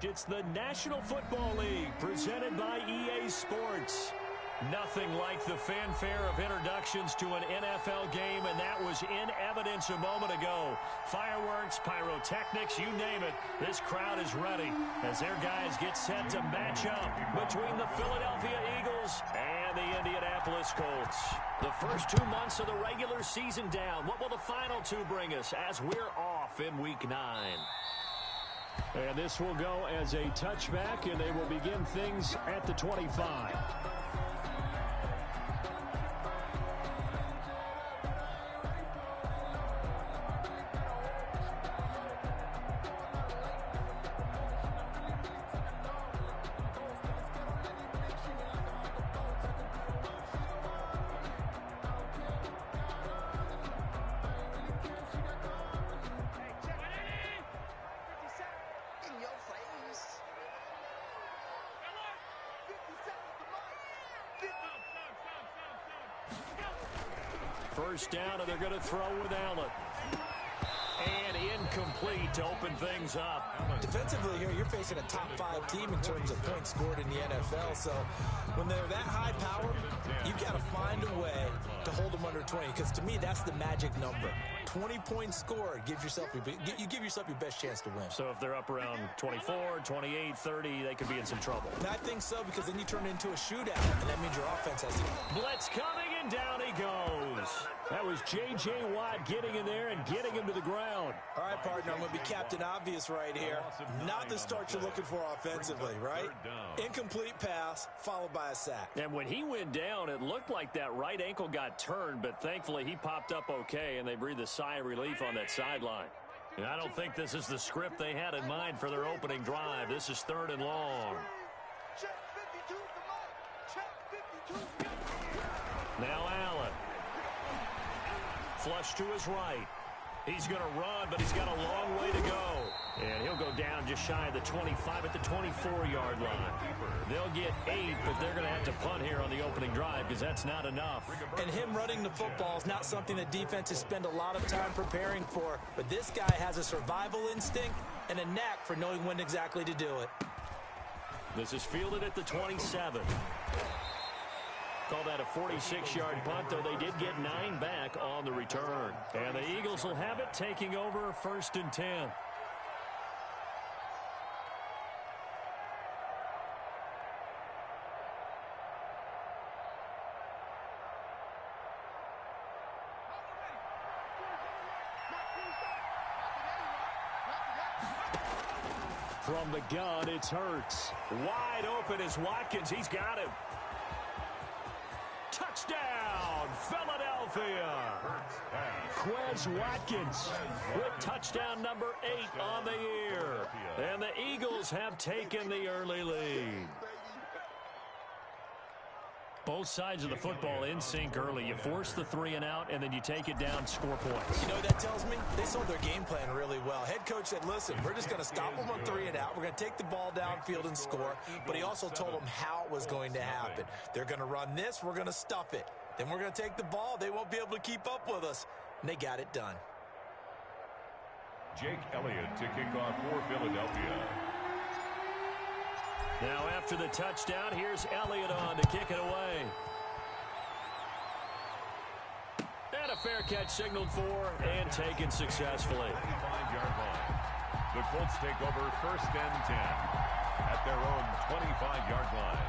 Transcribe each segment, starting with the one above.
It's the National Football League presented by EA Sports. Nothing like the fanfare of introductions to an NFL game, and that was in evidence a moment ago. Fireworks, pyrotechnics, you name it. This crowd is ready as their guys get set to match up between the Philadelphia Eagles and the Indianapolis Colts. The first 2 months of the regular season down. What will the final two bring us as we're off in Week 9? And this will go as a touchback, and they will begin things at the 25. First down, and they're going to throw with Allen. And incomplete to open things up. Defensively here, you're facing a top 5 team in terms of points scored in the NFL. So when they're that high power, you've got to find a way to hold them under 20. Because to me, that's the magic number. 20 points scored gives yourself you give yourself your best chance to win. So if they're up around 24, 28, 30, they could be in some trouble. And I think so, because then you turn it into a shootout, and that means your offense has to. Blitz coming, and down he goes. That was J.J. Watt getting in there and getting him to the ground. All right, partner, I'm going to be Captain Obvious right here. Not the start you're looking for offensively, right? Incomplete pass followed by a sack. And when he went down, it looked like that right ankle got turned, but thankfully he popped up okay, and they breathed a sigh of relief on that sideline. And I don't think this is the script they had in mind for their opening drive. This is 3rd and long. Now Allen. Flush to his right. He's going to run, but he's got a long way to go. And he'll go down just shy of the 25 at the 24-yard line. They'll get 8, but they're going to have to punt here on the opening drive because that's not enough. And him running the football is not something that defenses spend a lot of time preparing for. But this guy has a survival instinct and a knack for knowing when exactly to do it. This is fielded at the 27. Call that a 46-yard punt, though they did get 9 back on the return. And the Eagles will have it, taking over 1st and 10. From the gun, it's Hurts. Wide open is Watkins. He's got him. Touchdown, Philadelphia. Quez Watkins with touchdown number 8 on the year. And the Eagles have taken the early lead. Both sides of the football in sync early. You force the 3 and out, and then you take it down, score points. You know what that tells me? They sold their game plan really well. Head coach said, listen, we're just going to stop them on 3 and out. We're going to take the ball downfield and score. But he also told them how it was going to happen. They're going to run this. We're going to stuff it. Then we're going to take the ball. They won't be able to keep up with us. And they got it done. Jake Elliott to kick off for Philadelphia. Now after the touchdown, here's Elliott on to kick it away. And a fair catch signaled for and taken successfully. 25-yard line. The Colts take over 1st and 10 at their own 25-yard line.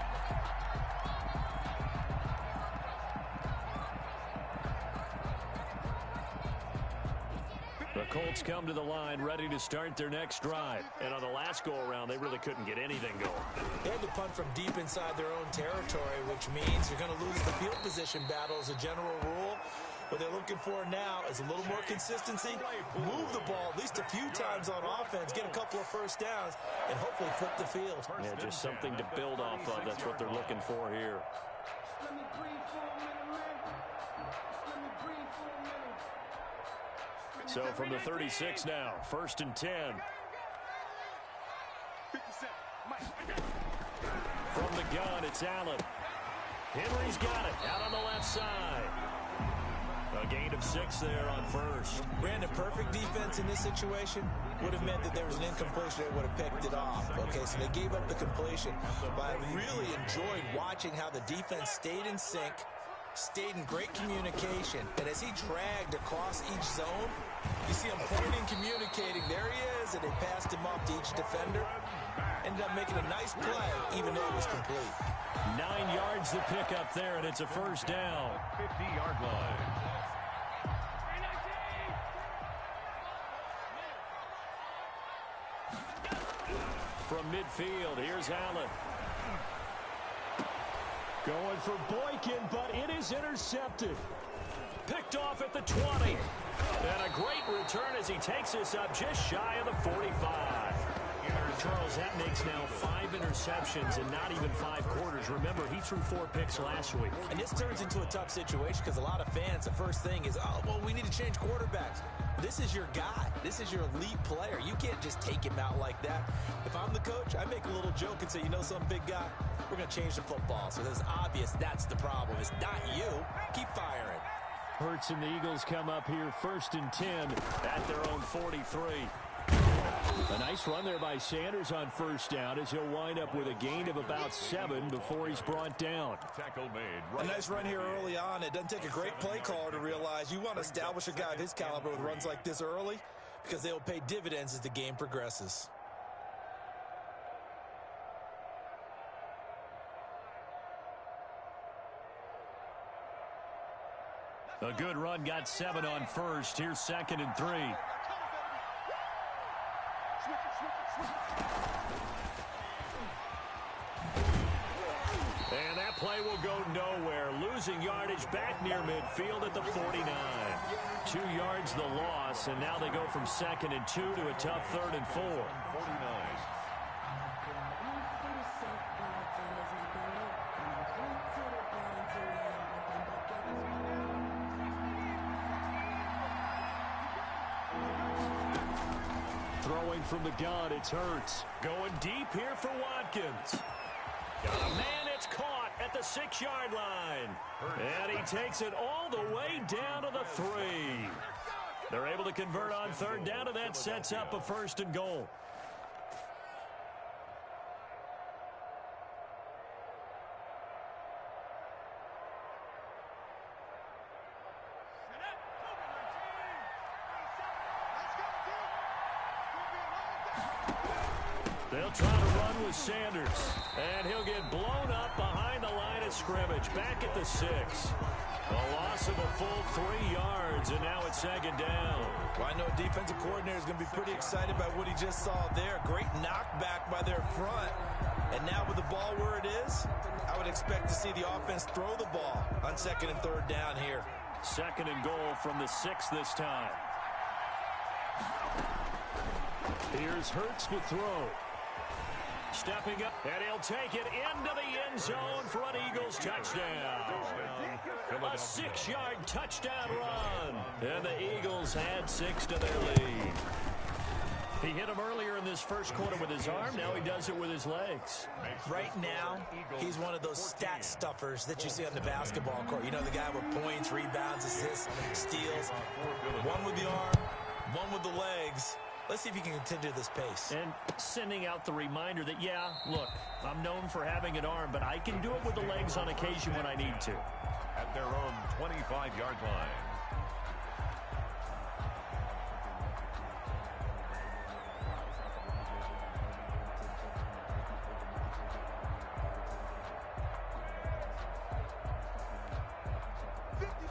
The Colts come to the line ready to start their next drive. And on the last go-around, they really couldn't get anything going. They had to punt from deep inside their own territory, which means you're going to lose the field position battle as a general rule. What they're looking for now is a little more consistency, move the ball at least a few times on offense, get a couple of first downs, and hopefully flip the field. Yeah, just something to build off of. That's what they're looking for here. So from the 36 now, 1st and 10. From the gun, it's Allen. Henry's got it out on the left side. A gain of 6 there on first. Brandon, perfect defense in this situation would have meant that there was an incompletion that would have picked it off. Okay, so they gave up the completion. But I really enjoyed watching how the defense stayed in sync, stayed in great communication. And as he dragged across each zone, you see him pointing, communicating. There he is, and they passed him off to each defender. Ended up making a nice play, even though it was complete. 9 yards to pick up there, and it's a first down. 50-yard line. From midfield, here's Allen. Going for Boykin, but it is intercepted. Picked off at the 20. And a great return as he takes us up just shy of the 45. Charles, that makes now 5 interceptions in not even 5 quarters. Remember, he threw 4 picks last week. And this turns into a tough situation because a lot of fans, the first thing is, oh, well, we need to change quarterbacks. This is your guy. This is your elite player. You can't just take him out like that. If I'm the coach, I make a little joke and say, you know something, big guy? We're going to change the football. So it's obvious that's the problem. It's not you. Keep firing. Hurts and the Eagles come up here 1st and 10 at their own 43. A nice run there by Sanders on first down as he'll wind up with a gain of about 7 before he's brought down. Tackle made. A nice run here early on. It doesn't take a great play caller to realize you want to establish a guy of his caliber with runs like this early because they'll pay dividends as the game progresses. A good run, got 7 on first. Here's 2nd and 3. And that play will go nowhere. Losing yardage back near midfield at the 49. 2 yards the loss, and now they go from 2nd and 2 to a tough 3rd and 4. 49. Throwing from the gun, it's Hurts. Going deep here for Watkins. Got a man, it's caught at the 6-yard line. And he takes it all the way down to the 3. They're able to convert on 3rd down, and that sets up a 1st and goal. They'll try to run with Sanders, and he'll get blown up behind the line of scrimmage, back at the 6. A loss of a full 3 yards, and now it's 2nd down. Well, I know a defensive coordinator is going to be pretty excited about what he just saw there. Great knockback by their front. And now with the ball where it is, I would expect to see the offense throw the ball on 2nd and 3rd down here. 2nd and goal from the 6 this time. Here's Hurts to throw. Stepping up, and he'll take it into the end zone for an Eagles touchdown. A 6-yard touchdown run. And the Eagles add 6 to their lead. He hit him earlier in this first quarter with his arm. Now he does it with his legs. Right now, he's one of those stat stuffers that you see on the basketball court. You know, the guy with points, rebounds, assists, steals. One with the arm, one with the legs. Let's see if he can continue this pace. And sending out the reminder that, yeah, look, I'm known for having an arm, but I can do it with the legs on occasion when I need to. At their own 25-yard line.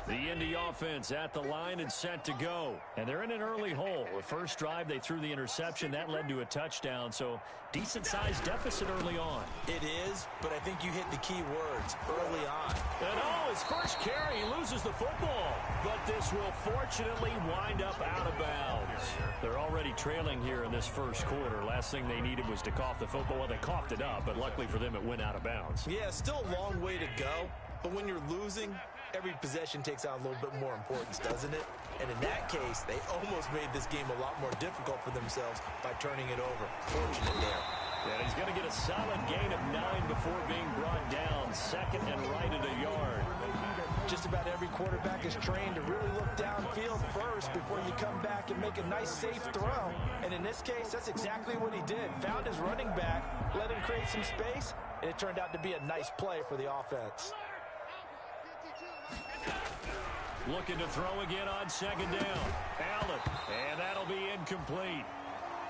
The Indy offense at the line and set to go. And they're in an early hole. The first drive, they threw the interception. That led to a touchdown, so decent-sized deficit early on. It is, but I think you hit the key words, early on. And his first carry, he loses the football. But this will fortunately wind up out of bounds. They're already trailing here in this first quarter. Last thing they needed was to cough the football. Well, they coughed it up, but luckily for them, it went out of bounds. Yeah, still a long way to go. But when you're losing, every possession takes on a little bit more importance, doesn't it? And in that case, they almost made this game a lot more difficult for themselves by turning it over. Fortunate there. And he's going to get a solid gain of 9 before being brought down. 2nd and right at a yard. Just about every quarterback is trained to really look downfield first before you come back and make a nice, safe throw. And in this case, that's exactly what he did. Found his running back, let him create some space, and it turned out to be a nice play for the offense. Looking to throw again on second down. Allen, and that'll be incomplete.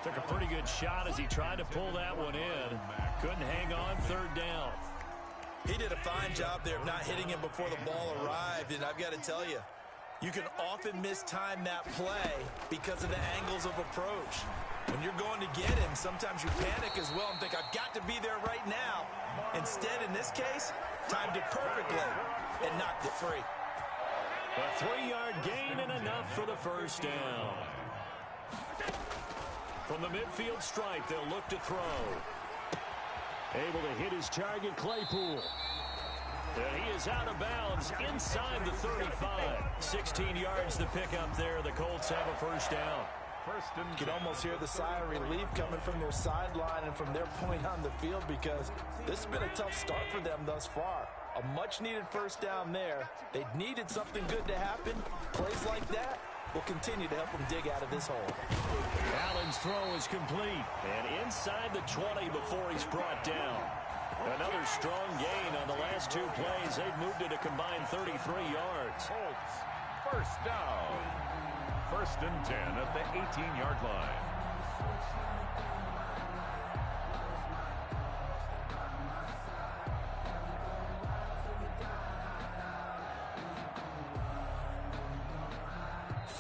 Took a pretty good shot as he tried to pull that one in. Couldn't hang on third down. He did a fine job there of not hitting him before the ball arrived, and I've got to tell you, you can often mistime that play because of the angles of approach. When you're going to get him, sometimes you panic as well and think, I've got to be there right now. Instead, in this case, timed it perfectly and knocked it free. A 3-yard gain and enough for the first down. From the midfield stripe, they'll look to throw. Able to hit his target, Claypool. And he is out of bounds inside the 35. 16 yards to pick up there. The Colts have a first down. You can almost hear the sigh of relief coming from their sideline and from their point on the field because this has been a tough start for them thus far. A much-needed first down there. They needed something good to happen. Plays like that will continue to help them dig out of this hole. Allen's throw is complete. And inside the 20 before he's brought down. Another strong gain on the last 2 plays. They've moved it a combined 33 yards. Colts, first down. First and 10 at the 18-yard line.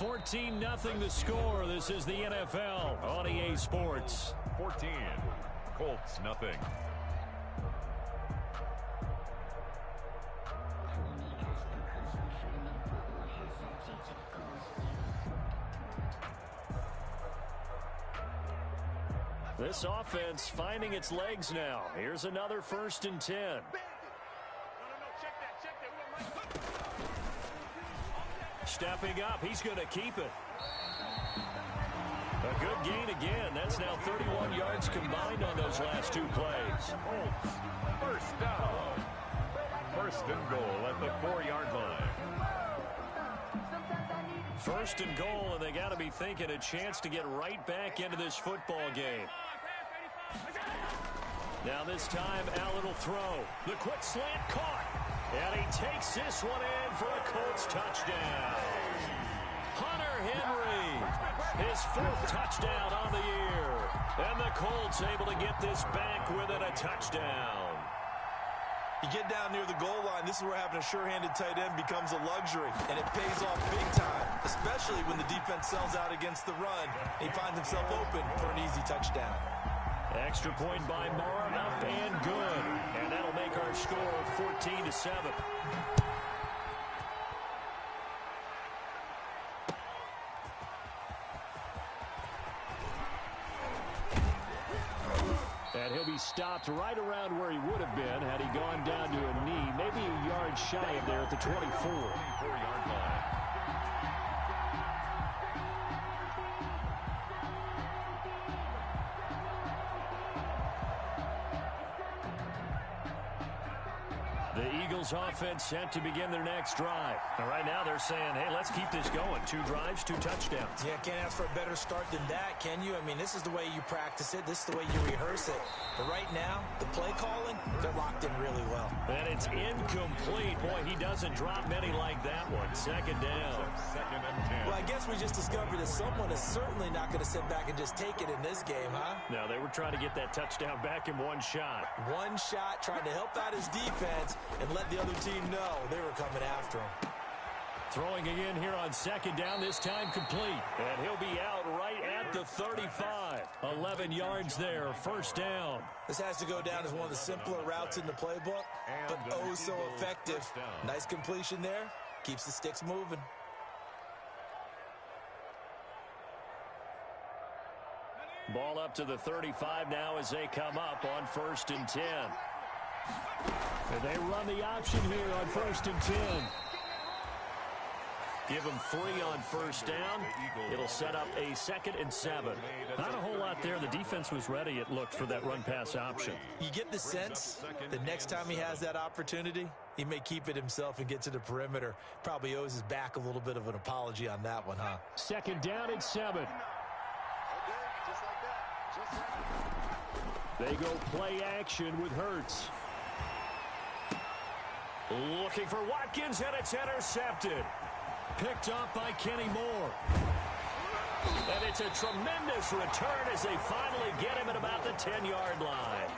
$14-0 the score. This is the NFL on EA Sports. 14, Colts nothing. This offense finding its legs now. Here's another first and 10. Stepping up, he's going to keep it. A good gain again. That's now 31 yards combined on those last 2 plays. Colts, first down. First and goal at the 4-yard line. First and goal, and they got to be thinking a chance to get right back into this football game. Now this time, Allen will throw. The quick slant caught. And he takes this one in for a Colts touchdown. Hunter Henry, his 4th touchdown on the year. And the Colts able to get this back within a touchdown. You get down near the goal line, this is where having a sure-handed tight end becomes a luxury, and it pays off big time, especially when the defense sells out against the run. He finds himself open for an easy touchdown. Extra point by Moore, up and good. And that'll make our score 14-7. And he'll be stopped right around where he would have been had he gone down to a knee, maybe a yard shy of there at the 24. 24-yard line. The Eagles offense set to begin their next drive. And right now they're saying, hey, let's keep this going. 2 drives, 2 touchdowns. Yeah, can't ask for a better start than that, can you? I mean, this is the way you practice it. This is the way you rehearse it. But right now, the play calling, they're locked in really well. And it's incomplete. Boy, he doesn't drop many like that one. Second down. Second and 10. Well, I guess we just discovered that someone is certainly not going to sit back and just take it in this game, huh? No, they were trying to get that touchdown back in 1 shot. 1 shot, trying to help out his defense and let the other team know they were coming after him. Throwing again here on second down, this time complete. And he'll be out right at the 35. 11 yards there, first down. This has to go down as one of the simpler routes in the playbook, but oh so effective. Nice completion there. Keeps the sticks moving. Ball up to the 35 now as they come up on first and 10. And they run the option here on first and 10. Give him 3 on first down. It'll set up a 2nd and 7. Not a whole lot there. The defense was ready, it looked, for that run-pass option. You get the sense the next time he has that opportunity, he may keep it himself and get to the perimeter. Probably owes his back a little bit of an apology on that one, huh? 2nd down and 7. They go play action with Hurts. Looking for Watkins, and it's intercepted. Picked up by Kenny Moore. And it's a tremendous return as they finally get him at about the 10-yard line.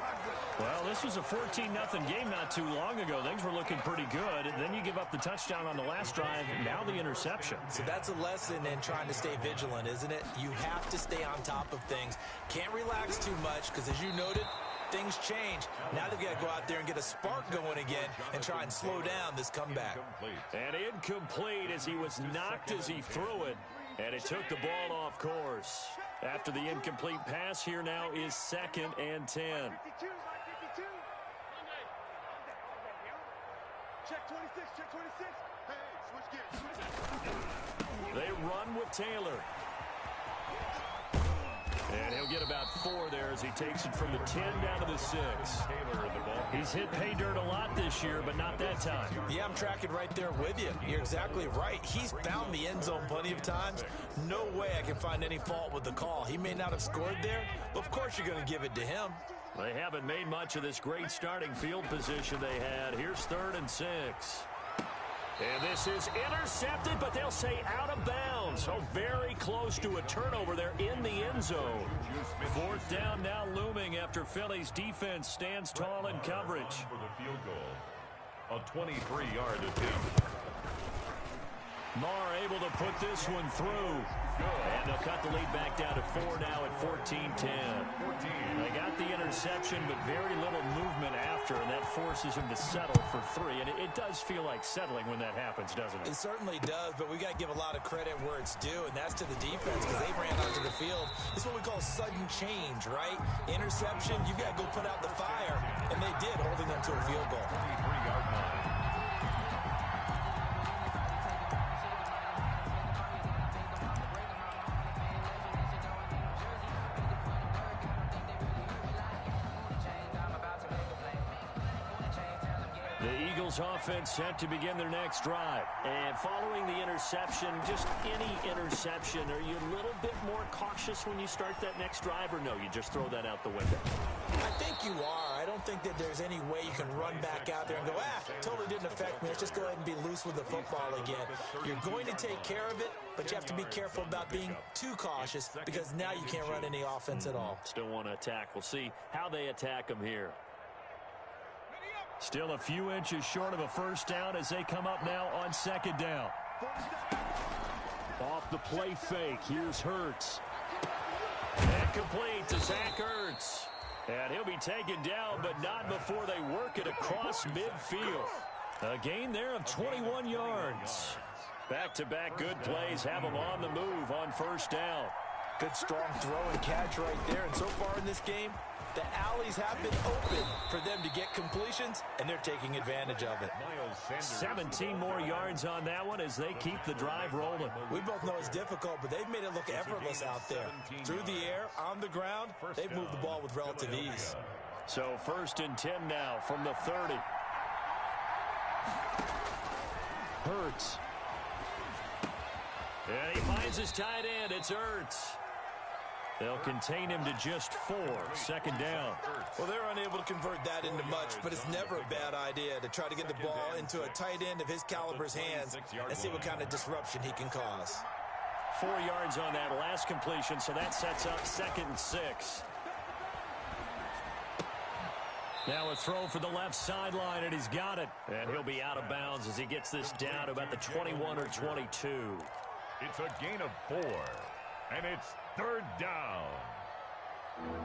Well, this was a 14-0 game not too long ago. Things were looking pretty good. And then you give up the touchdown on the last drive. Now the interception. So that's a lesson in trying to stay vigilant, isn't it? You have to stay on top of things. Can't relax too much because, as you noted, things change. Now they've got to go out there and get a spark going again and try and slow down this comeback. And incomplete as he was knocked as he threw it. And it took the ball off course. After the incomplete pass, here now is 2nd and 10. Check 26, check 26. Hey, switch gears. They run with Taylor. And he'll get about 4 there as he takes it from the 10 down to the 6. He's hit pay dirt a lot this year, but not that time. Yeah, I'm tracking right there with you. You're exactly right. He's found the end zone plenty of times. No way I can find any fault with the call. He may not have scored there, but of course you're going to give it to him. They haven't made much of this great starting field position they had. Here's 3rd and 6. And this is intercepted, but they'll say out of bounds. So very close to a turnover there in the end zone. 4th down now looming after Philly's defense stands tall in coverage. For the field goal, a 23-yard attempt. Marr able to put this one through. And they'll cut the lead back down to 4 now at 14-10. They got the interception, but very little movement after, and that forces him to settle for 3. And it does feel like settling when that happens, doesn't it? It certainly does, but we got to give a lot of credit where it's due, and that's to the defense because they ran onto the field. This is what we call sudden change, right? Interception, you got to go put out the fire, and they did, holding them to a field goal. 23-yard line. Offense set to begin their next drive. And following the interception, just any interception, are you a little bit more cautious when you start that next drive, or no, you just throw that out the window? I think you are. I don't think that there's any way you can run back out there and go, totally didn't affect me. Let's just go ahead and be loose with the football again. You're going to take care of it, but you have to be careful about being too cautious because now you can't run any offense at all. Still want to attack. We'll see how they attack them here. Still a few inches short of a first down as they come up now on 2nd down. Off the play fake, here's Hurts. And complete to Zach Ertz. And he'll be taken down, but not before they work it across midfield. A gain there of 21 yards. Back-to-back good plays have them on the move on first down. Good strong throw and catch right there. And so far in this game, the alleys have been open for them to get completions, and they're taking advantage of it. 17 more yards on that one as they keep the drive rolling. We both know it's difficult, but they've made it look effortless out there. Through the air, on the ground, they've moved the ball with relative ease. So 1st and 10 now from the 30. Hurts. And he finds his tight end. It's Ertz. They'll contain him to just 4. 2nd down. Well, they're unable to convert that into much, but it's never a bad idea to try to get the ball into a tight end of his caliber's hands and see what kind of disruption he can cause. 4 yards on that last completion, so that sets up 2nd and 6. Now a throw for the left sideline, and he's got it. And he'll be out of bounds as he gets this down to about the 21 or 22. It's a gain of 4, and it's 3rd down.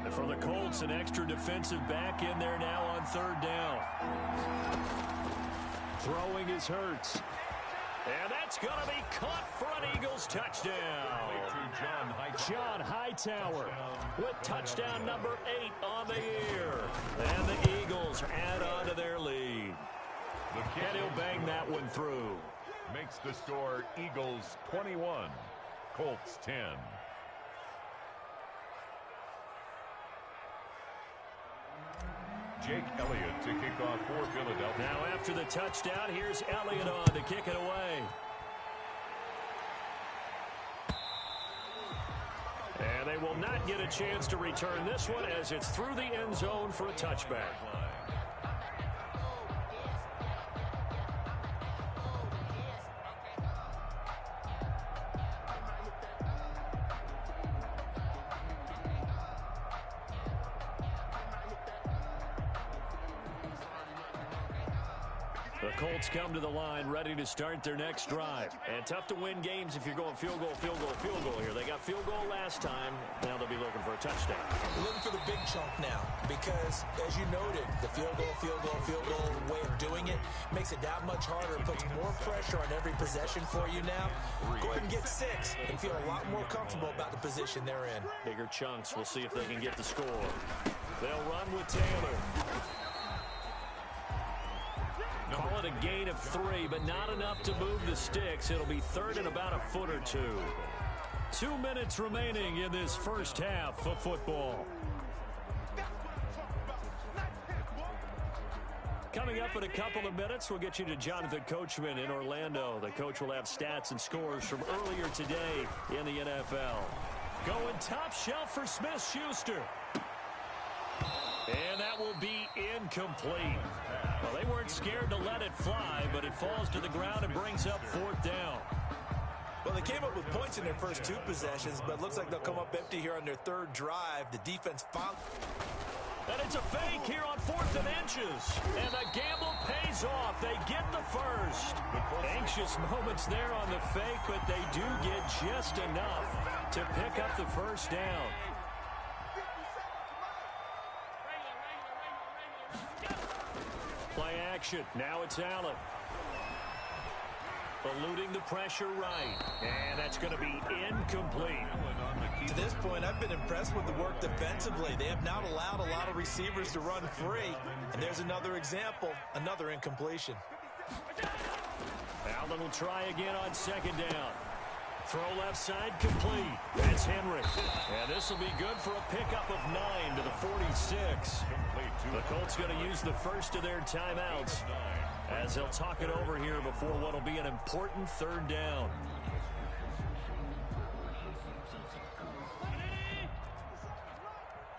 And for the Colts, an extra defensive back in there now on 3rd down. Throwing is Hurts. And that's going to be caught for an Eagles touchdown. John Hightower with touchdown number 8 on the year. And the Eagles add on to their lead. And he'll bang that one through. makes the score Eagles 21, Colts 10. Jake Elliott to kick off for Philadelphia. Now after the touchdown, here's Elliott on to kick it away. And they will not get a chance to return this one as it's through the end zone for a touchback. The Colts come to the line ready to start their next drive. And tough to win games if you're going field goal, field goal, field goal here. They got field goal last time. Now they'll be looking for a touchdown. We're looking for the big chunk now because, as you noted, the field goal way of doing it makes it that much harder. It puts more pressure on every possession for you now. Go ahead and get 6 and feel a lot more comfortable about the position they're in. Bigger chunks. We'll see if they can get the score. They'll run with Taylor. Call it a gain of 3, but not enough to move the sticks. It'll be third and about a foot or 2. 2 minutes remaining in this first half of football. Coming up in a couple of minutes, we'll get you to Jonathan Coachman in Orlando. The coach will have stats and scores from earlier today in the NFL. Going top shelf for Smith-Schuster. And that will be incomplete. Well, they weren't scared to let it fly, but it falls to the ground and brings up 4th down. Well, they came up with points in their first 2 possessions, but it looks like they'll come up empty here on their 3rd drive. The defense found. And it's a fake here on 4th and inches. And the gamble pays off. They get the first. Anxious moments there on the fake, but they do get just enough to pick up the first down. Play action. Now it's Allen. Eluding the pressure right. And that's going to be incomplete. To this point, I've been impressed with the work defensively. They have not allowed a lot of receivers to run free. And there's another example, another incompletion. Allen will try again on 2nd down. Throw left side complete. That's Henry. And this will be good for a pickup of 9 to the 46. The Colts going to use the first of their timeouts as they'll talk it over here before what will be an important 3rd down.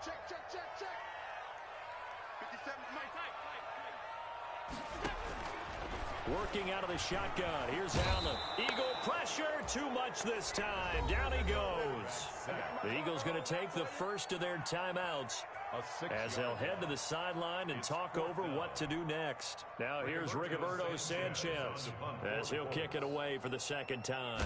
Check, check, check, check. 57, Working out of the shotgun. Here's Allen. Eagle pressure. Too much this time. Down he goes. The Eagles going to take the first of their timeouts as they'll head to the sideline and talk over what to do next. Now here's Rigoberto Sanchez as he'll kick it away for the 2nd time.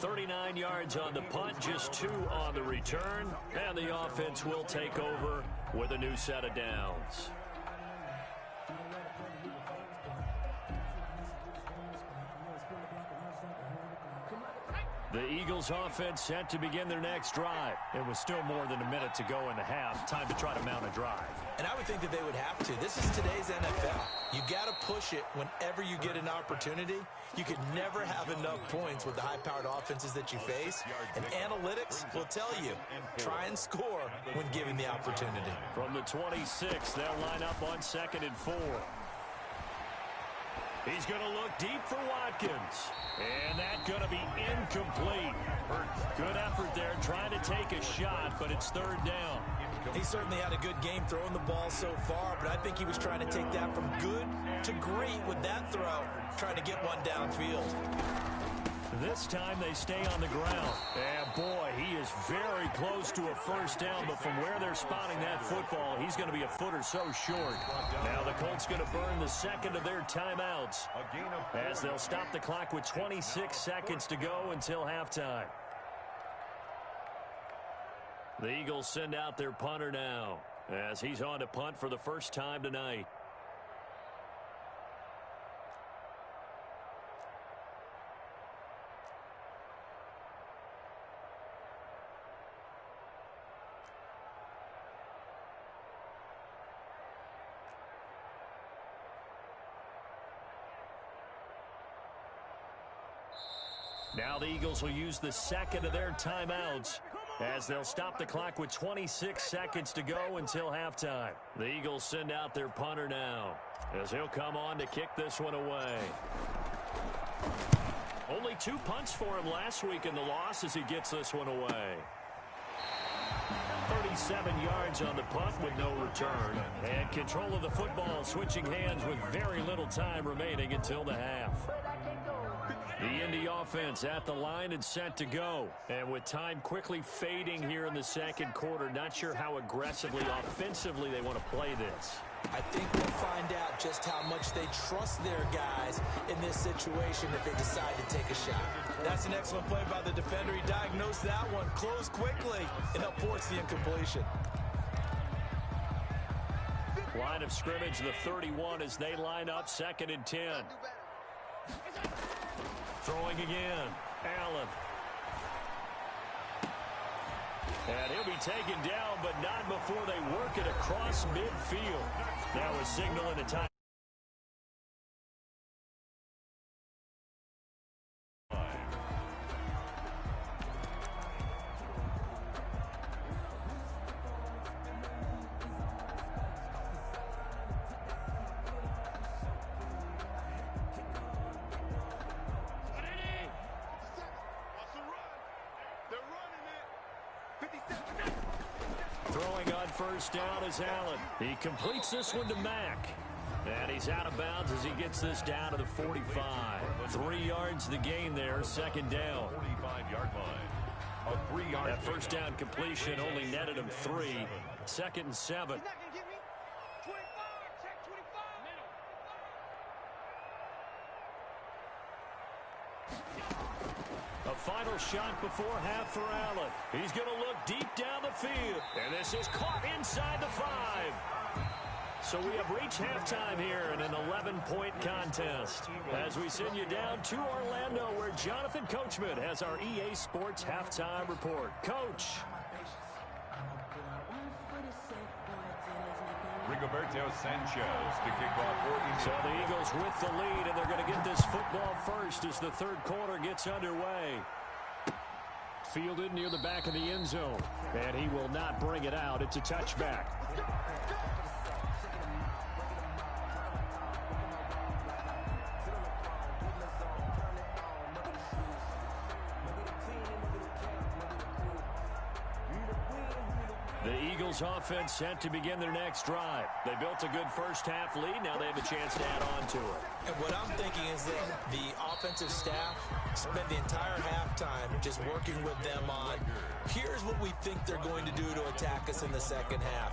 .39 yards on the punt, just 2 on the return, and the offense will take over with a new set of downs. The Eagles offense set to begin their next drive. It was still more than a minute to go in the half. Time to try to mount a drive. And I would think that they would have to. This is today's NFL. You got to push it whenever you get an opportunity. You can never have enough points with the high-powered offenses that you face. And analytics will tell you, try and score when given the opportunity. From the 26, they'll line up on 2nd and 4. He's going to look deep for Watkins. And that's going to be incomplete. Good effort there trying to take a shot, but it's 3rd down. He certainly had a good game throwing the ball so far, but I think he was trying to take that from good to great with that throw, trying to get one downfield. This time they stay on the ground. And boy, he is very close to a first down, but from where they're spotting that football, he's going to be a foot or so short. Now the Colts going to burn the 2nd of their timeouts as they'll stop the clock with 26 seconds to go until halftime. The Eagles send out their punter now as he's on to punt for the first time tonight. Now the Eagles will use the second of their timeouts as they'll stop the clock with 26 seconds to go until halftime. The Eagles send out their punter now as he'll come on to kick this one away. Only 2 punts for him last week in the loss as he gets this one away. 37 yards on the punt with no return. And control of the football switching hands with very little time remaining until the half. The Indy offense at the line and set to go. And with time quickly fading here in the second quarter, not sure how aggressively, offensively they want to play this. I think we'll find out just how much they trust their guys in this situation if they decide to take a shot. That's an excellent play by the defender. He diagnosed that one, closed quickly, and helped force the incompletion. Line of scrimmage, the 31 as they line up, 2nd and 10. Throwing again, Allen. And he'll be taken down, but not before they work it across midfield. That was signaling a time. Throwing on first down is Allen. He completes this one to Mack. And he's out of bounds as he gets this down to the 45. 3 yards the gain there, 2nd down. 45-yard line. A 3-yard. That first down completion only netted him 3. 2nd and 7. A final shot before half for Allen. He's going to look deep down the field. And this is caught inside the 5. So we have reached halftime here in an 11-point contest. As we send you down to Orlando, where Jonathan Coachman has our EA Sports halftime report. Coach. Rigoberto Sanchez to kick off for Eagles. So the Eagles with the lead, and they're going to get this football first as the 3rd quarter gets underway. Fielded near the back of the end zone, and he will not bring it out. It's a touchback. The Eagles offense set to begin their next drive. They built a good first half lead. Now they have a chance to add on to it. And what I'm thinking is that the offensive staff spent the entire halftime just working with them on, here's what we think they're going to do to attack us in the second half.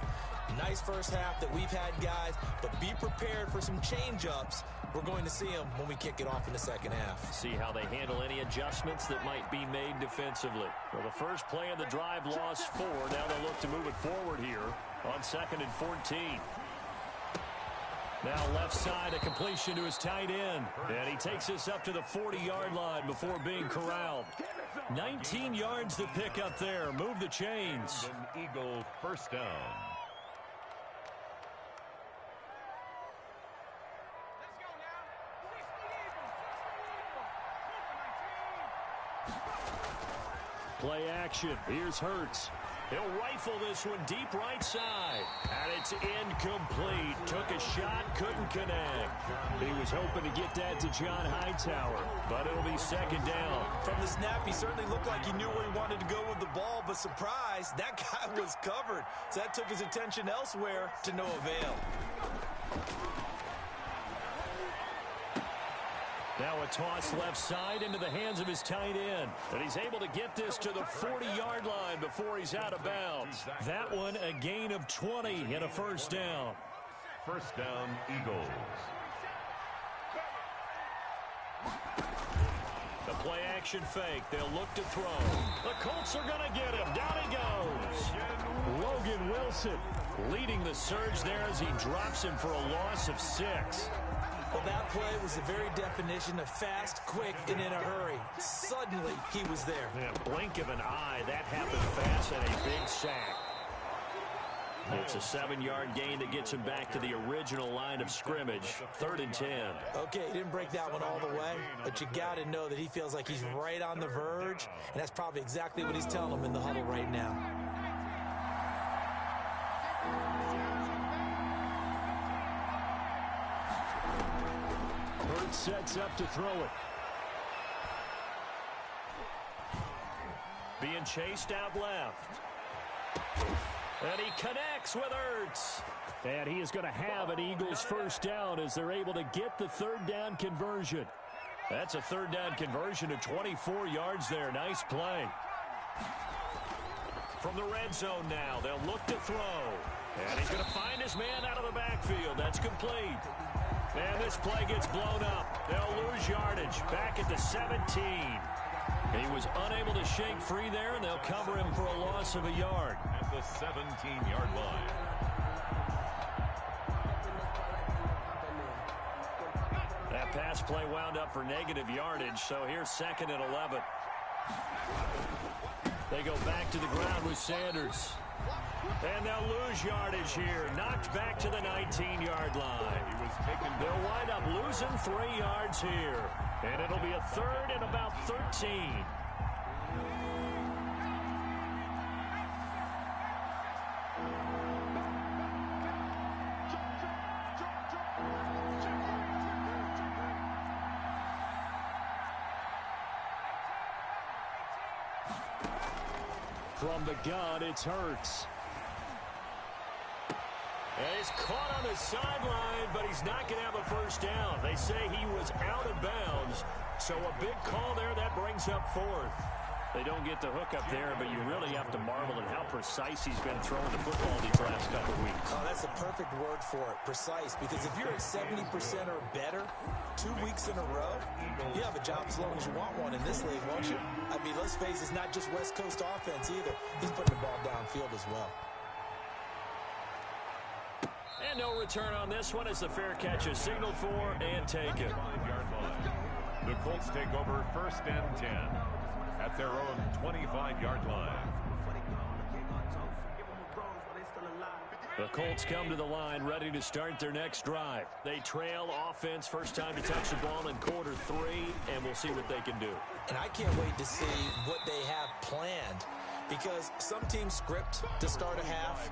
Nice first half that we've had, guys, but be prepared for some change-ups. We're going to see them when we kick it off in the second half. See how they handle any adjustments that might be made defensively. Well, the first play of the drive lost 4. Now they'll look to move it forward here on 2nd and 14. Now left side, a completion to his tight end. And he takes this up to the 40-yard line before being corralled. 19 yards to pick up there. Move the chains. An Eagle first down. Play action. Here's Hurts. He'll rifle this one deep right side. And it's incomplete. Took a shot, couldn't connect. He was hoping to get that to John Hightower, but it'll be 2nd down. From the snap, he certainly looked like he knew where he wanted to go with the ball, but surprise, that guy was covered. So that took his attention elsewhere to no avail. Now a toss left side into the hands of his tight end. And he's able to get this to the 40-yard line before he's out of bounds. That one a gain of 20 and a first down. First down, Eagles. The play action fake. They'll look to throw. The Colts are going to get him. Down he goes. Logan Wilson leading the surge there as he drops him for a loss of 6. Well, that play was the very definition of fast, quick, and in a hurry. Suddenly, he was there. Yeah, blink of an eye. That happened fast and a big sack. It's a 7-yard gain that gets him back to the original line of scrimmage. 3rd and 10. Okay, he didn't break that one all the way, but you got to know that he feels like he's right on the verge, and that's probably exactly what he's telling them in the huddle right now. Hurts sets up to throw it. Being chased out left. And he connects with Ertz. And he is going to have an Eagles first down as they're able to get the 3rd down conversion. That's a 3rd down conversion of 24 yards there. Nice play. From the red zone now, they'll look to throw. And he's going to find his man out of the backfield. That's complete. And this play gets blown up. They'll lose yardage back at the 17. He was unable to shake free there, and they'll cover him for a loss of a yard. At the 17-yard line. That pass play wound up for negative yardage, so here's 2nd and 11. They go back to the ground with Sanders. And they'll lose yardage here. Knocked back to the 19-yard line. They'll wind up losing 3 yards here. And it'll be a 3rd and about 13. From the gun, it's Hurts. And he's caught on the sideline, but he's not going to have a first down. They say he was out of bounds, so a big call there that brings up 4th. They don't get the hook up there, but you really have to marvel at how precise he's been throwing the football these last couple of weeks. Oh, that's a perfect word for it, precise, because if you're at 70% or better 2 weeks in a row, you have a job as long as you want one in this league, won't you? I mean, let's face it, it's not just West Coast offense either. He's putting the ball downfield as well. And no return on this one as the fair catch is signaled for and taken. 5-yard line. The Colts take over 1st and 10 at their own 25-yard line. The Colts come to the line ready to start their next drive. They trail offense, first time to touch the ball in quarter 3, and we'll see what they can do. And I can't wait to see what they have planned, because some teams script to start a half.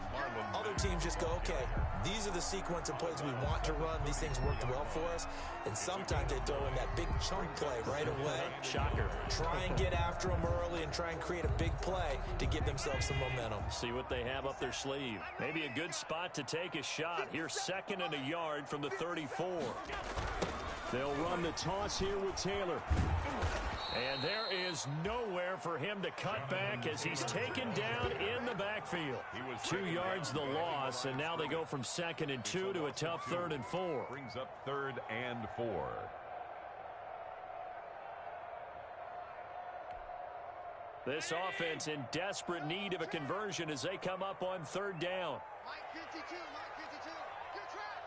Other teams just go, okay, these are the sequence of plays we want to run. These things worked well for us. And sometimes they throw in that big chunk play right away. Shocker. Try and get after them early and try and create a big play to give themselves some momentum. See what they have up their sleeve. Maybe a good spot to take a shot. Here's 2nd and a yard from the 34. They'll run the toss here with Taylor. And there is nowhere for him to cut back as he's taken down in the backfield. 2 yards the loss, and now they go from 2nd and 2 to a tough 3rd and 4. Brings up 3rd and 4. This offense in desperate need of a conversion as they come up on 3rd down. Mike 52, Good track.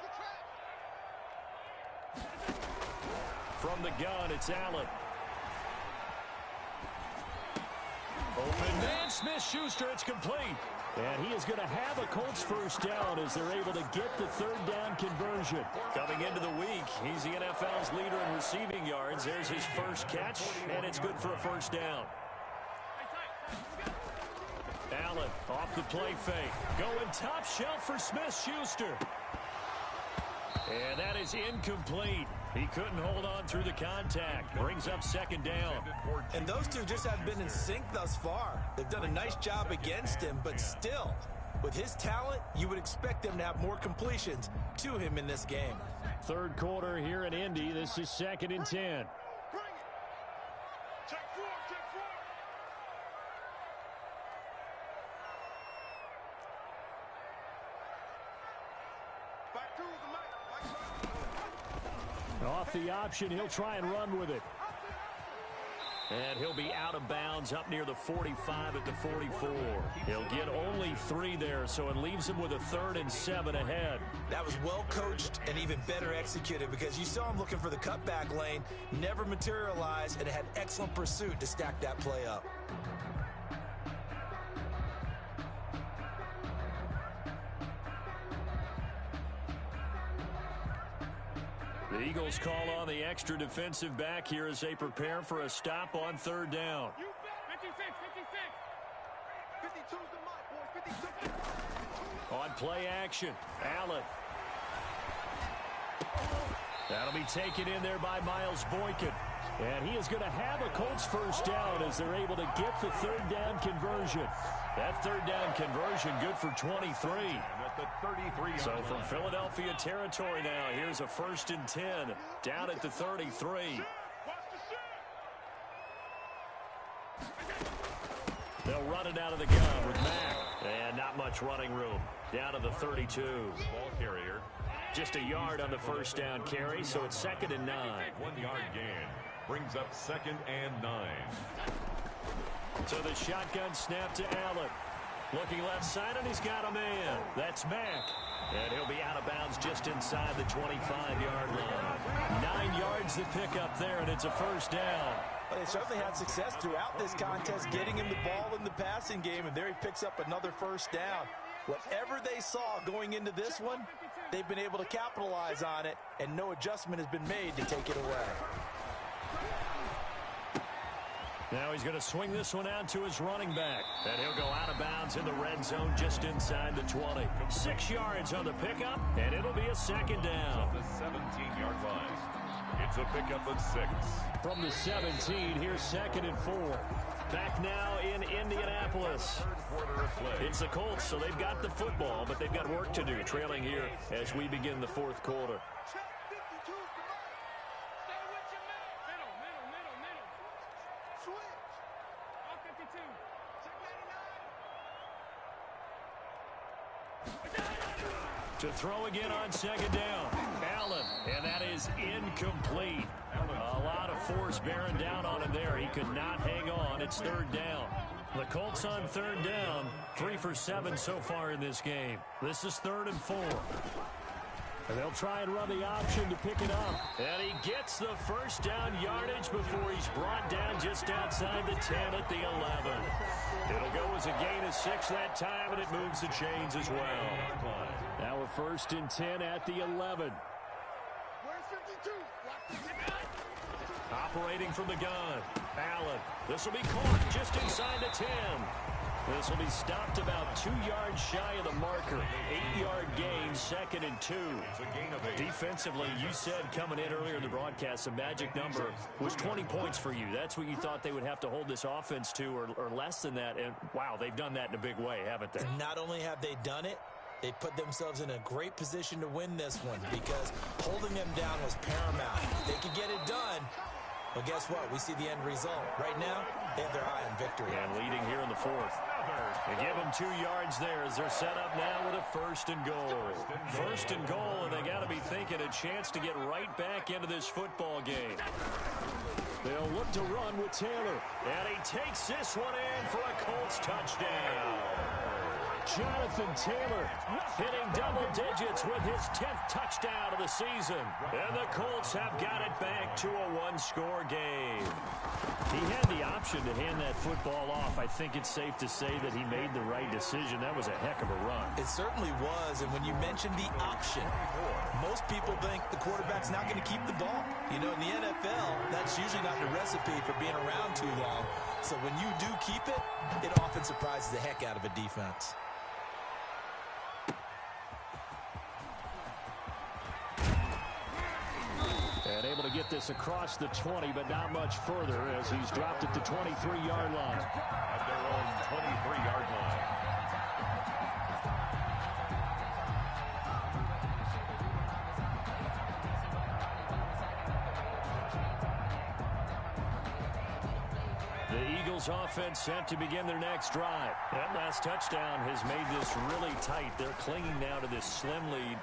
From the gun, it's Allen. Open man, Smith-Schuster, it's complete. And he is going to have a Colts first down as they're able to get the 3rd down conversion. Coming into the week, he's the NFL's leader in receiving yards. There's his first catch, and it's good for a first down. Allen off the play fake. Going top shelf for Smith-Schuster. And that is incomplete. He couldn't hold on through the contact. Brings up 2nd down. And those two just haven't been in sync thus far. They've done a nice job against him, but still, with his talent, you would expect them to have more completions to him in this game. 3rd quarter here in Indy. This is 2nd and 10. Bring it. Check 4, check 4. Back to the Mike. Off the option, he'll try and run with it. And he'll be out of bounds up near the 45 at the 44. He'll get only 3 there, so it leaves him with a 3rd and 7 ahead. That was well coached and even better executed, because you saw him looking for the cutback lane, never materialized, and had excellent pursuit to stack that play up. The Eagles call on the extra defensive back here as they prepare for a stop on third down. 52's the mark, boys. 52. On play action, Allen. That'll be taken in there by Miles Boykin. And he is going to have a Colts first down as they're able to get the third down conversion. That third down conversion good for 23. At the 33. So from Philadelphia territory now, here's a 1st and 10 down at the 33. They'll run it out of the gun with Mack. And not much running room. Down to the 32. Ball carrier. Just a yard on the first down carry, so it's 2nd and 9. 1 yard gain. Brings up 2nd and 9. So the shotgun snap to Allen. Looking left side, and he's got a man. That's Mack. And he'll be out of bounds just inside the 25-yard line. 9 yards to pick up there, and it's a first down. Well, they certainly had success throughout this contest getting him the ball in the passing game, and there he picks up another first down. Whatever they saw going into this one, they've been able to capitalize on it, and no adjustment has been made to take it away. Now he's going to swing this one out to his running back. And he'll go out of bounds in the red zone just inside the 20. 6 yards on the pickup, and it'll be a 2nd down. The 17-yard line. It's a pickup of 6. From the 17, here's 2nd and 4. Back now in Indianapolis. It's the Colts, so they've got the football, but they've got work to do, trailing here as we begin the 4th quarter. To throw again on 2nd down. Allen, and that is incomplete. A lot of force bearing down on him there. He could not hang on. It's 3rd down. The Colts on 3rd down. 3 for 7 so far in this game. This is 3rd and 4. And they'll try and run the option to pick it up. And he gets the first down yardage before he's brought down just outside the 10 at the 11. It'll go as a gain of 6 that time, and it moves the chains as well. Now a 1st and 10 at the 11. Operating from the gun. Allen. This will be caught just inside the 10. This will be stopped about 2 yards shy of the marker. 8-yard gain, 2nd and 2. It's a gain of 8. Defensively, you said coming in earlier in the broadcast, the magic number was 20 points for you. That's what you thought they would have to hold this offense to, or less than that. And, wow, they've done that in a big way, haven't they? And not only have they done it, they put themselves in a great position to win this one because holding them down was paramount. If they could get it done, well, guess what? We see the end result. Right now, they have their eye on victory. And leading here in the 4th. They give them 2 yards there as they're set up now with a 1st and goal. 1st and goal, and they got to be thinking a chance to get right back into this football game. They'll look to run with Taylor. And he takes this one in for a Colts touchdown. Jonathan Taylor hitting double digits with his 10th touchdown of the season. And the Colts have got it back to a 1-score game. He had the option to hand that football off. I think it's safe to say that he made the right decision. That was a heck of a run. It certainly was, and when you mentioned the option, most people think the quarterback's not going to keep the ball. You know, in the NFL, that's usually not the recipe for being around too long. So when you do keep it, it often surprises the heck out of a defense. And able to get this across the 20, but not much further as he's dropped at the 23-yard line. At their own 23-yard line. The Eagles offense set to begin their next drive. That last touchdown has made this really tight. They're clinging now to this slim lead.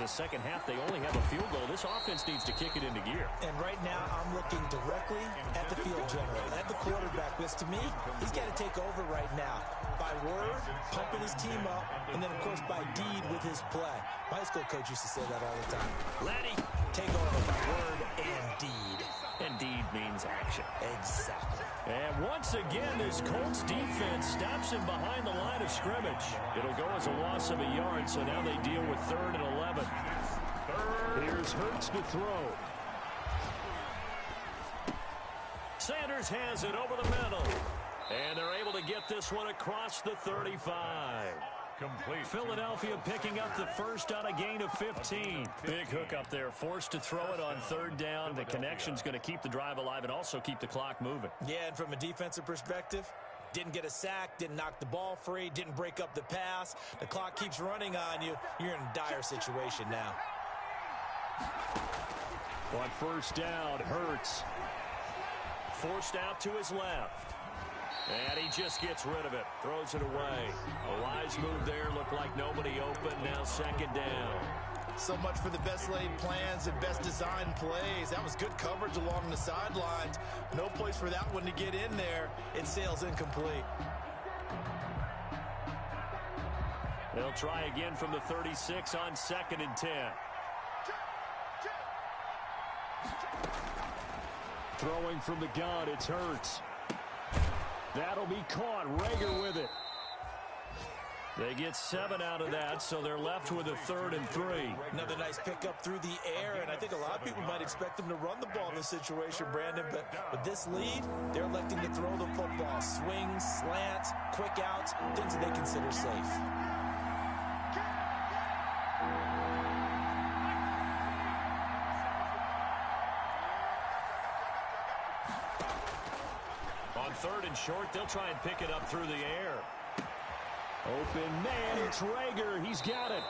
Second half, they only have a field goal. This offense needs to kick it into gear. And right now, I'm looking directly at the field general, at the quarterback, because to me, he's got to take over right now. By word, pumping his team up, and then, of course, by deed with his play. My high school coach used to say that all the time. Lenny, take over by word and deed. And deed means action. Exactly. And once again, this Colts defense stops him behind the line of scrimmage. It'll go as a loss of a yard, so now they deal with 3rd and 11. Here's Hurts to throw. Sanders has it over the middle. And they're able to get this one across the 35. Complete. Philadelphia picking up the first on a gain of 15. Big hook up there, forced to throw it on third down. The connection's going to keep the drive alive and also keep the clock moving. Yeah, and from a defensive perspective, didn't get a sack, didn't knock the ball free, didn't break up the pass. The clock keeps running on you. You're in a dire situation now. On first down, Hurts. Forced out to his left. And he just gets rid of it. Throws it away. A wise move there. Looked like nobody open. Now second down. So much for the best laid plans and best designed plays. That was good coverage along the sidelines. No place for that one to get in there. It sails incomplete. They'll try again from the 36 on 2nd and 10. Throwing from the gun, it's Hurts. That'll be caught. Rager with it. They get 7 out of that, so they're left with a 3rd and 3. Another nice pickup through the air, and I think a lot of people might expect them to run the ball in this situation, Brandon, but with this lead, they're electing to throw the football. Swings, slants, quick outs, things that they consider safe. On 3rd and short, they'll try and pick it up through the air. Open man, it's Rager. He's got it.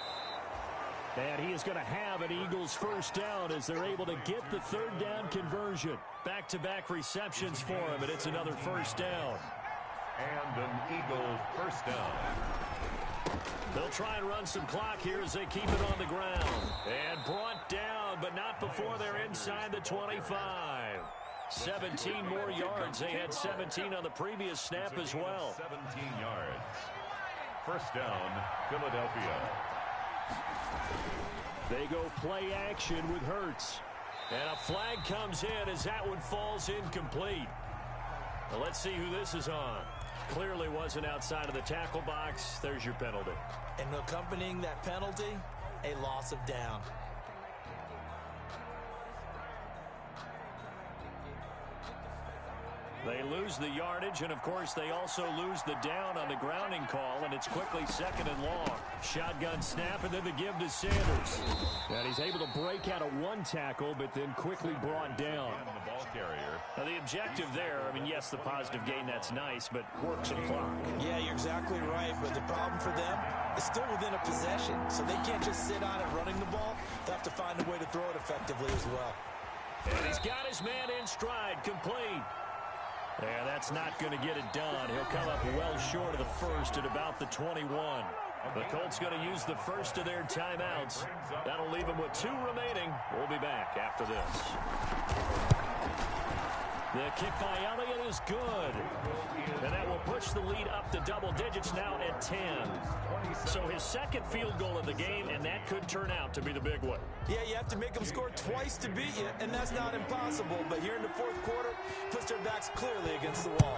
And he is going to have an Eagles first down as they're able to get the 3rd down conversion. Back-to-back receptions for him, and it's another first down. And an Eagle first down. They'll try and run some clock here as they keep it on the ground. And brought down, but not before they're inside the 25. 17 more yards. They had 17 on the previous snap as well. 17 yards. First down, Philadelphia. They go play action with Hurts. And a flag comes in as that one falls incomplete. Well, let's see who this is on. Clearly wasn't outside of the tackle box. There's your penalty. And accompanying that penalty, a loss of down. They lose the yardage, and of course they also lose the down on the grounding call, and it's quickly 2nd and long. Shotgun snap, and then the give to Sanders. And he's able to break out of one tackle, but then quickly brought down. And the ball carrier. Now the objective there, I mean, yes, the positive gain, that's nice, but work some clock. Yeah, you're exactly right, but the problem for them is still within a possession, so they can't just sit on it running the ball. They'll have to find a way to throw it effectively as well. And he's got his man in stride, complete. Yeah, that's not going to get it done. He'll come up well short of the first at about the 21. The Colts going to use the first of their timeouts. That'll leave them with 2 remaining. We'll be back after this. The kick by Elliott is good. And that will push the lead up to double digits now at 10. So his 2nd field goal of the game, and that could turn out to be the big one. Yeah, you have to make them score twice to beat you, and that's not impossible. But here in the 4th quarter, puts their backs clearly against the wall.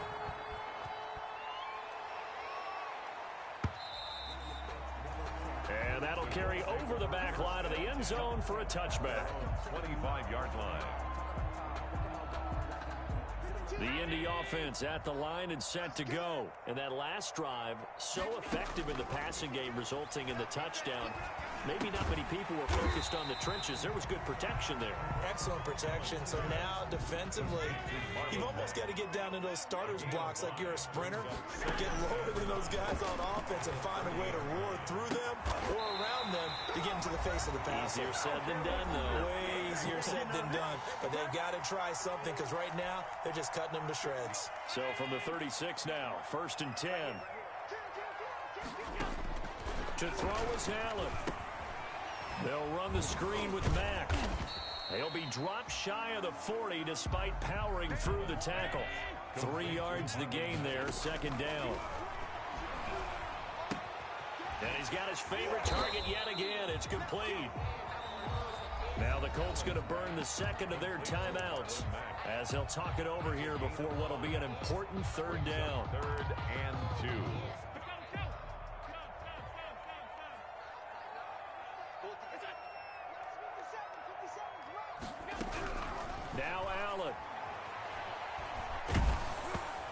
And that'll carry over the back line of the end zone for a touchback. 25-yard line. The Indy offense at the line and set to go. And that last drive, so effective in the passing game, resulting in the touchdown. Maybe not many people were focused on the trenches. There was good protection there. Excellent protection. So now, defensively, you've almost got to get down in those starters blocks like you're a sprinter. Get lower than those guys on offense and find a way to roar through them or around them to get into the face of the pass. Easier said than done, though. Way easier said than done. But they've got to try something because right now, they're just cutting them to shreds. So from the 36 now, 1st and 10. To throw is Allen. They'll run the screen with Mack. They'll be dropped shy of the 40 despite powering through the tackle. 3 yards the gain there, 2nd down. And he's got his favorite target yet again. It's complete. Now the Colts going to burn the 2nd of their timeouts as they'll talk it over here before what will be an important 3rd down. 3rd and 2. Now Allen.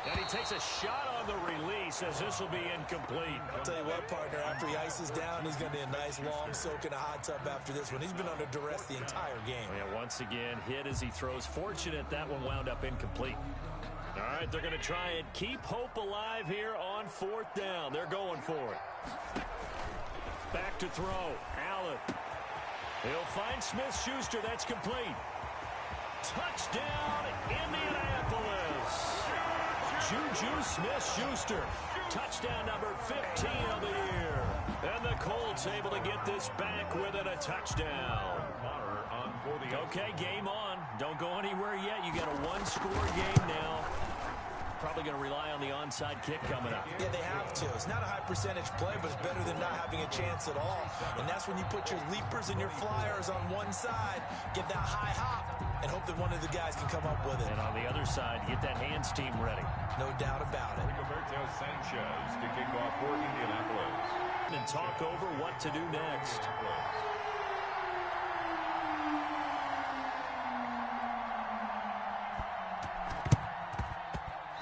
And he takes a shot on the release as this will be incomplete. I'll tell you what, partner, after he ices down, he's going to be a nice long soak in a hot tub after this one. He's been under duress the entire game. Yeah, once again, hit as he throws. Fortunate that one wound up incomplete. All right, they're going to try and keep hope alive here on 4th down. They're going for it. Back to throw. Allen. He'll find Smith-Schuster. That's complete. Touchdown, Indianapolis. Juju Smith-Schuster. Touchdown number 15 of the year. And the Colts able to get this back within a touchdown. Okay, game on. Don't go anywhere yet. You got a one-score game now. Probably going to rely on the onside kick coming up. Yeah, they have to. It's not a high percentage play, but it's better than not having a chance at all. And that's when you put your leapers and your flyers on one side, get that high hop, and hope that one of the guys can come up with it. And on the other side, get that hands team ready. No doubt about it. Rigoberto Sanchez to kick off for Indianapolis. And talk over what to do next.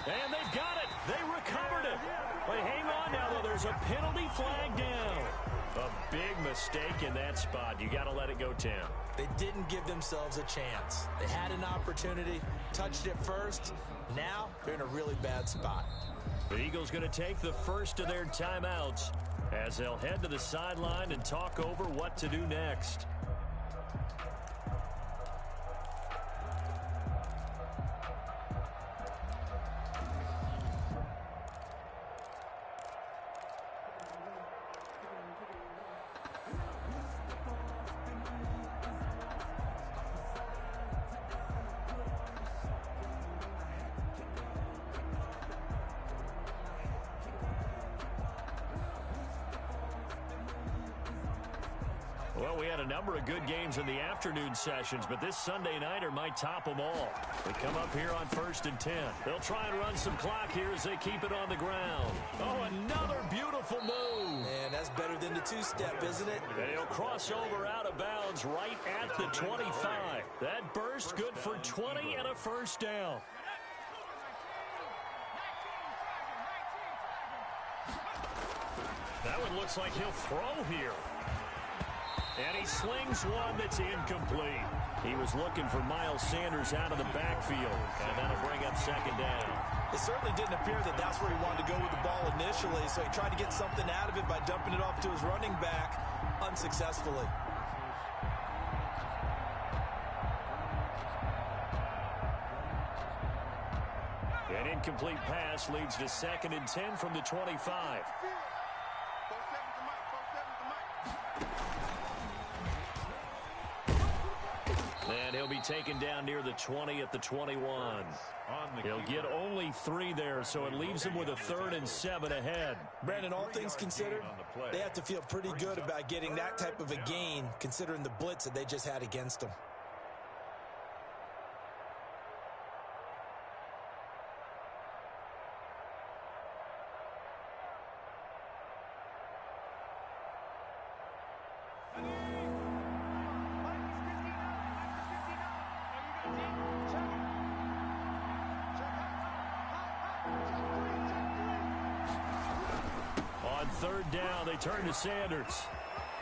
And they've got it. They recovered it. But hang on now, though. There's a penalty flag down. A big mistake in that spot. You got to let it go, Tim. They didn't give themselves a chance. They had an opportunity, touched it first. Now they're in a really bad spot. The Eagles going to take the first of their timeouts as they'll head to the sideline and talk over what to do next. Well, we had a number of good games in the afternoon sessions, but this Sunday nighter might top them all. They come up here on 1st and 10. They'll try and run some clock here as they keep it on the ground. Oh, another beautiful move. And that's better than the two-step, isn't it? And he'll cross over out of bounds right at the 25. That burst good for 20 and a first down. That one looks like he'll throw here. And he slings one that's incomplete. He was looking for Miles Sanders out of the backfield, and that'll bring up 2nd down. It certainly didn't appear that that's where he wanted to go with the ball initially, so he tried to get something out of it by dumping it off to his running back unsuccessfully. An incomplete pass leads to 2nd and 10 from the 25. And he'll be taken down near the 20 at the 21. He'll get only 3 there, so it leaves him with a 3rd and 7 ahead. Brandon, all things considered, they have to feel pretty good about getting that type of a gain, considering the blitz that they just had against them. On 3rd down, they turn to Sanders.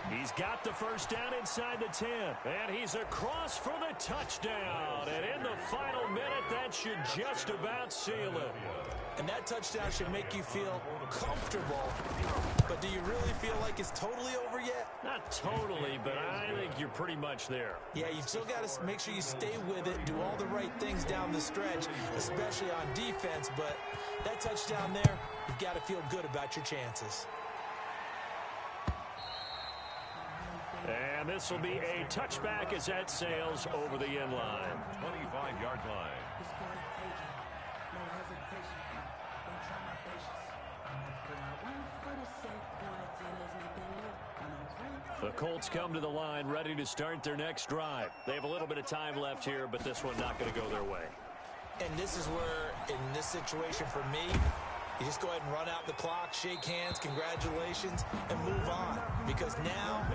He's got the first down inside the 10. And he's across for the touchdown. And in the final minute, that should just about seal it. And that touchdown should make you feel comfortable. But do you really feel like it's totally over yet? Not totally, but I think you're pretty much there. Yeah, you've still got to make sure you stay with it, do all the right things down the stretch, especially on defense. But that touchdown there, you've got to feel good about your chances. And this will be a touchback as that sails over the end line. 25-yard line. The Colts come to the line ready to start their next drive. They have a little bit of time left here, but this one not going to go their way. And this is where, in this situation for me, You just go ahead and run out the clock, shake hands, congratulations, and move on. Because now,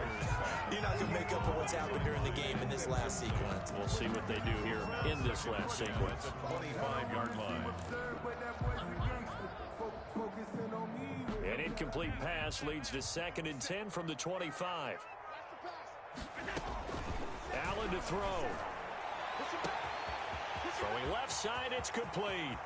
you're not going to make up for what's happened during the game in this last sequence. We'll see what they do here in this last sequence. 25-yard line. An incomplete pass leads to 2nd and 10 from the 25. Allen to throw. Throwing left side, it's complete.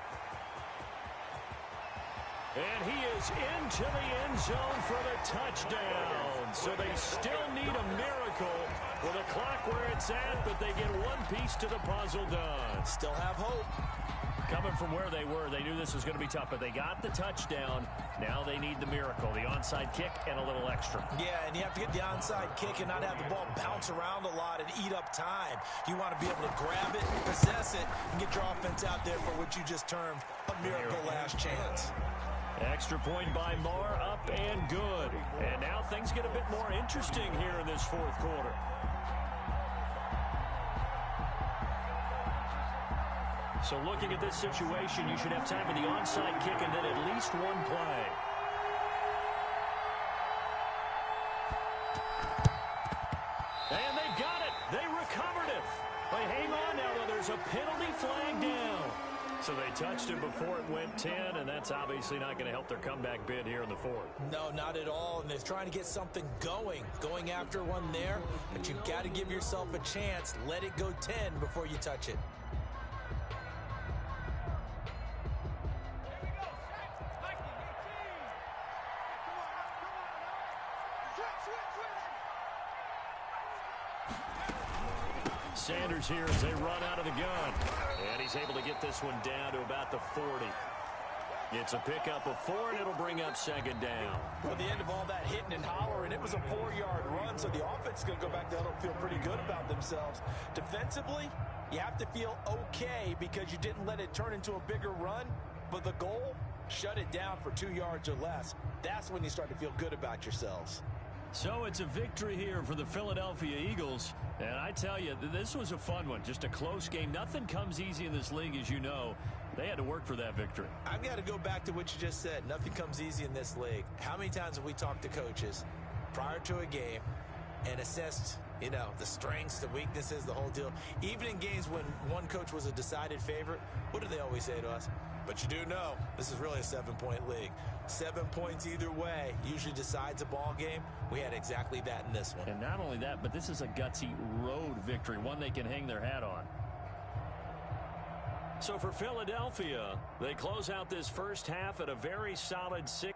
And he is into the end zone for the touchdown. So they still need a miracle with a clock where it's at, but they get one piece to the puzzle done. Still have hope. Coming from where they were, they knew this was going to be tough, but they got the touchdown. Now they need the miracle, the onside kick and a little extra. Yeah, and you have to get the onside kick and not have the ball bounce around a lot and eat up time. You want to be able to grab it, possess it, and get your offense out there for what you just termed a miracle last chance. Extra point by Marr, up and good. And now things get a bit more interesting here in this fourth quarter. So looking at this situation, you should have time for the onside kick and then at least one play. And they've got it. They recovered it. But hang on now, though. There's a penalty flag down. So they touched him before it went 10, and that's obviously not going to help their comeback bid here in the fourth. No, not at all. And they're trying to get something going after one there. But you've got to give yourself a chance. Let it go 10 before you touch it. Sanders here as they run out of the gun. And he's able to get this one down to about the 40. It's a pickup of 4, and it'll bring up 2nd down. Well, the end of all that hitting and hollering, it was a 4-yard run, so the offense is going to go back to huddle and feel pretty good about themselves. Defensively, you have to feel okay because you didn't let it turn into a bigger run, but the goal, shut it down for 2 yards or less. That's when you start to feel good about yourselves. So it's a victory here for the Philadelphia Eagles. And I tell you, this was a fun one. Just a close game. Nothing comes easy in this league, as you know. They had to work for that victory. I've got to go back to what you just said. Nothing comes easy in this league. How many times have we talked to coaches prior to a game and assessed, the strengths, the weaknesses, the whole deal? Even in games when one coach was a decided favorite, what do they always say to us? But you do know this is really a 7-point league. 7 points either way usually decides a ball game. We had exactly that in this one. And not only that, but this is a gutsy road victory, one they can hang their hat on. So for Philadelphia, they close out this first half at a very solid 6.